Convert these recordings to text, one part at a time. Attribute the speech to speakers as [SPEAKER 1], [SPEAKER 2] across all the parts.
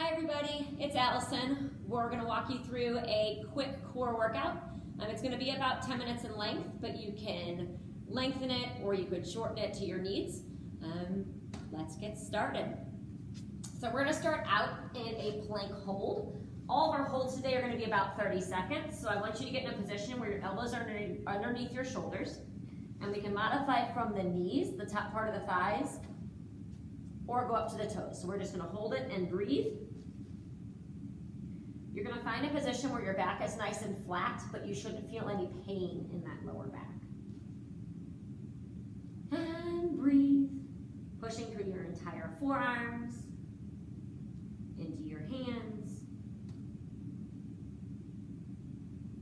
[SPEAKER 1] Hi everybody, it's Allison. We're going to walk you through a quick core workout. It's going to be about 10 minutes in length, but you can lengthen it or you could shorten it to your needs. Let's get started. So we're going to start out in a plank hold. All of our holds today are going to be about 30 seconds. So I want you to get in a position where your elbows are underneath your shoulders. And we can modify from the knees, the top part of the thighs, or go up to the toes. So we're just going to hold it and breathe. You're going to find a position where your back is nice and flat, but you shouldn't feel any pain in that lower back. And breathe, pushing through your entire forearms, into your hands.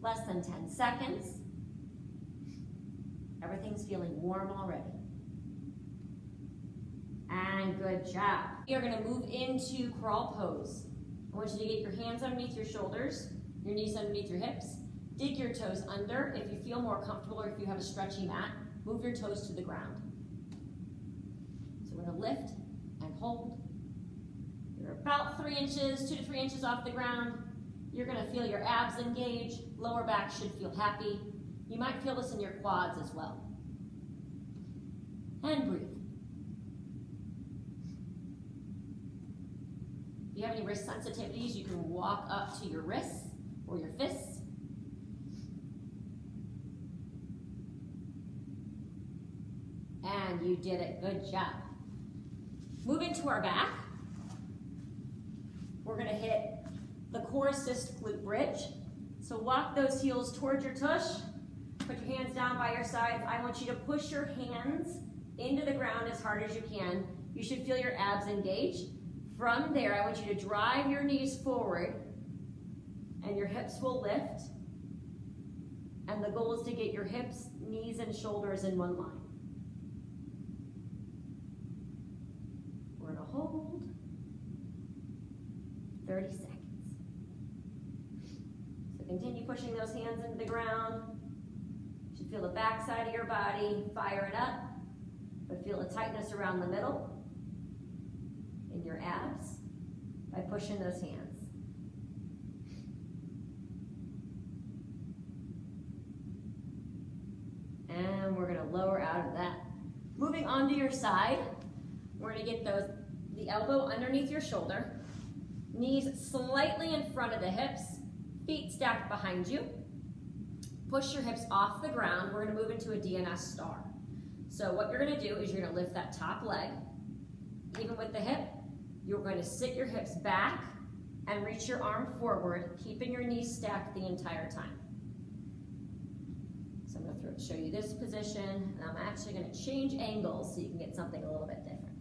[SPEAKER 1] Less than 10 seconds. Everything's feeling warm already. And good job. You're going to move into crawl pose. I want you to get your hands underneath your shoulders, your knees underneath your hips. Dig your toes under. If you feel more comfortable or if you have a stretchy mat, move your toes to the ground. So we're going to lift and hold. You're about 3 inches, 2 to 3 inches off the ground. You're going to feel your abs engage. Lower back should feel happy. You might feel this in your quads as well. And breathe. If you have any wrist sensitivities, you can walk up to your wrists or your fists. And you did it. Good job. Moving to our back, we're going to hit the core assist glute bridge. So walk those heels towards your tush. Put your hands down by your sides. I want you to push your hands into the ground as hard as you can. You should feel your abs engage. From there, I want you to drive your knees forward and your hips will lift. And the goal is to get your hips, knees, and shoulders in one line. We're going to hold 30 seconds. So continue pushing those hands into the ground. You should feel the back side of your body, fire it up, but feel the tightness around the middle. In your abs by pushing those hands. And we're going to lower out of that. Moving onto your side, we're going to get the elbow underneath your shoulder, knees slightly in front of the hips, feet stacked behind you. Push your hips off the ground. We're going to move into a DNS star. So what you're going to do is you're going to lift that top leg, even with the hip. You're going to sit your hips back and reach your arm forward, keeping your knees stacked the entire time. So I'm going to show you this position, and I'm actually going to change angles so you can get something a little bit different.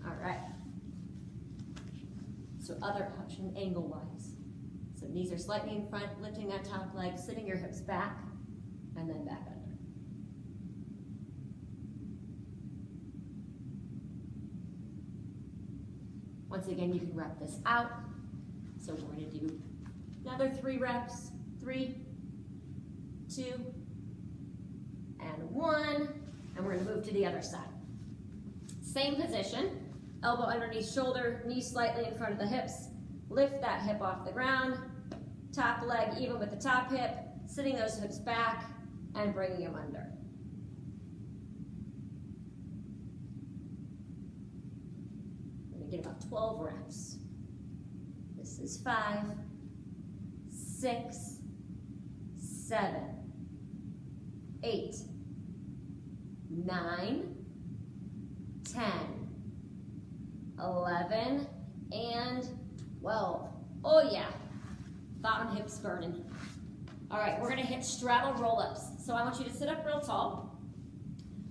[SPEAKER 1] All right. So other option angle-wise. So knees are slightly in front, lifting that top leg, sitting your hips back, and then back under. Once again, you can rep this out. So we're going to do another 3 reps. 3, 2, and 1. And we're going to move to the other side. Same position. Elbow underneath shoulder, knee slightly in front of the hips. Lift that hip off the ground. Top leg even with the top hip. Sitting those hips back and bringing them under. Get about 12 reps. This is 5, 6, 7, 8, 9, 10, 11, and 12. Oh yeah, bottom hips burning. All right, we're gonna hit straddle roll ups. So I want you to sit up real tall,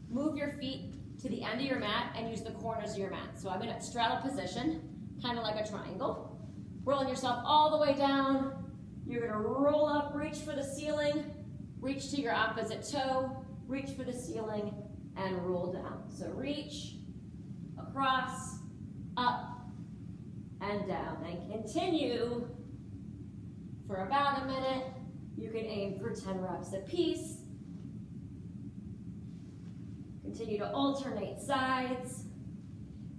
[SPEAKER 1] move your feet to the end of your mat and use the corners of your mat. So I'm in a straddle position, kind of like a triangle. Rolling yourself all the way down. You're gonna roll up, reach for the ceiling, reach to your opposite toe, reach for the ceiling, and roll down. So reach, across, up, and down. And continue for about a minute. You can aim for 10 reps apiece. Continue to alternate sides.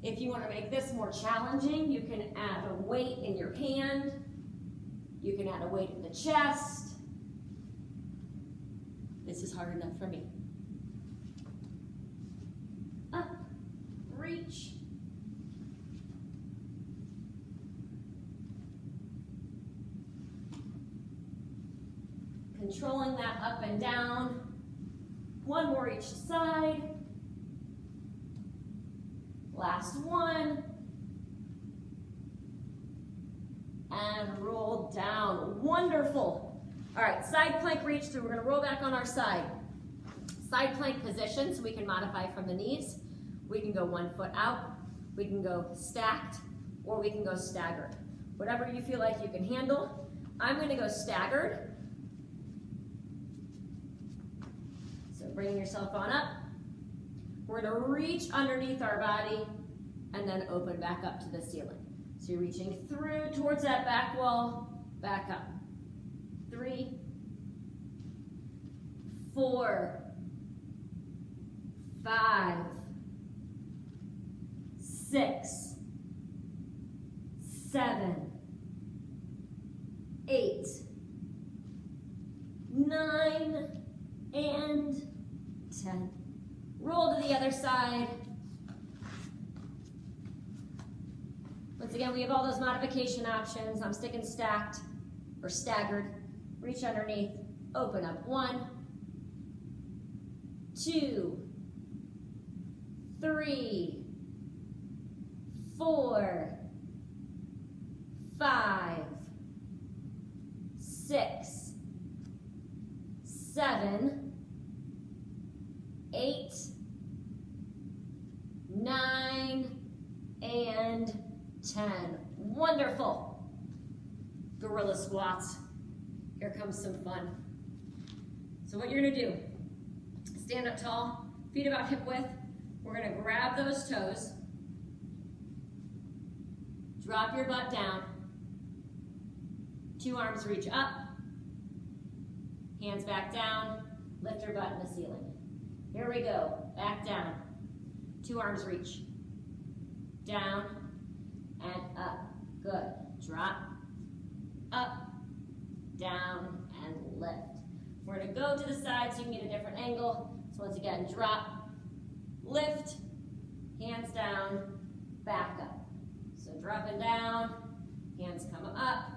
[SPEAKER 1] If you want to make this more challenging, you can add a weight in your hand. You can add a weight in the chest. This is hard enough for me. Up, reach. Controlling that up and down. One more each side. Last one. And roll down. Wonderful. All right, side plank reach, so we're gonna roll back on our side. Side plank position, so we can modify from the knees. We can go 1 foot out, we can go stacked, or we can go staggered. Whatever you feel like you can handle. I'm gonna go staggered. So bring yourself on up. We're gonna reach underneath our body and then open back up to the ceiling. So you're reaching through towards that back wall, back up. 3, 4, 5, 6, 7, 8, 9, and 10. Roll to the other side. Once again, we have all those modification options. I'm sticking stacked or staggered. Reach underneath, open up. 1, 2, 3, 4, 5, 6, 7, 8, 9, and 10. Wonderful. Gorilla squats. Here comes some fun. So what you're gonna do, stand up tall, feet about hip width. We're gonna grab those toes, drop your butt down, 2 arms reach up, hands back down, lift your butt in the ceiling. Here we go, back down, 2 arms reach, down and up, good. Drop, up, down, and lift. We're gonna go to the side so you can get a different angle. So once again, drop, lift, hands down, back up. So dropping down, hands come up,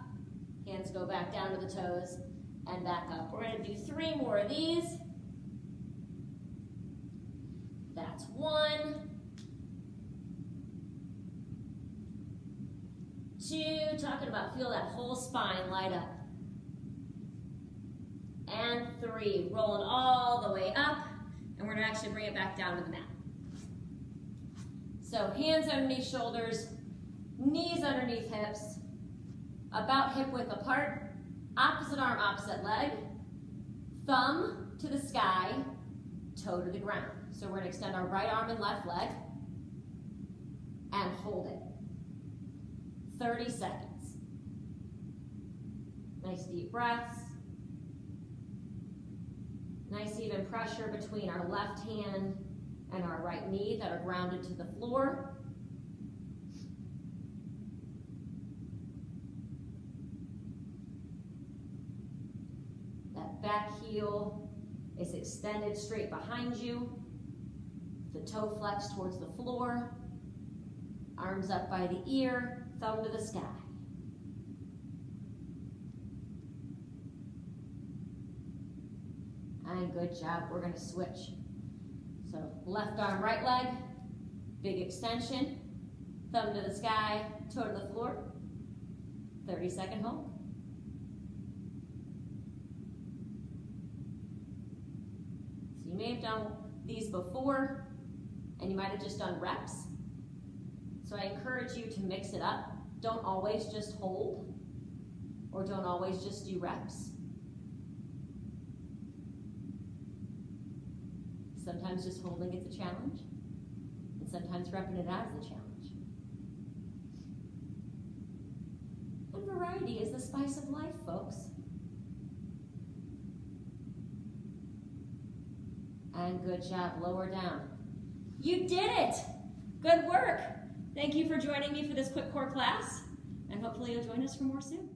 [SPEAKER 1] hands go back down to the toes, and back up. We're gonna do 3 more of these. That's 1, 2, talking about feel that whole spine light up. And 3, rolling all the way up, and we're gonna actually bring it back down to the mat. So hands underneath shoulders, knees underneath hips, about hip width apart, opposite arm, opposite leg, thumb to the sky, toe to the ground. So we're gonna extend our right arm and left leg, and hold it. 30 seconds. Nice deep breaths. Nice even pressure between our left hand and our right knee that are grounded to the floor. That back heel is extended straight behind you. The toe flex towards the floor. Arms up by the ear, thumb to the sky. And good job, we're gonna switch. So left arm, right leg, big extension, thumb to the sky, toe to the floor, 30-second hold. So you may have done these before, and you might have just done reps. So I encourage you to mix it up. Don't always just hold, or don't always just do reps. Sometimes just holding is a challenge, and sometimes repping it out is a challenge. And variety is the spice of life, folks. And good job, lower down. You did it! Good work. Thank you for joining me for this quick core class, and hopefully you'll join us for more soon.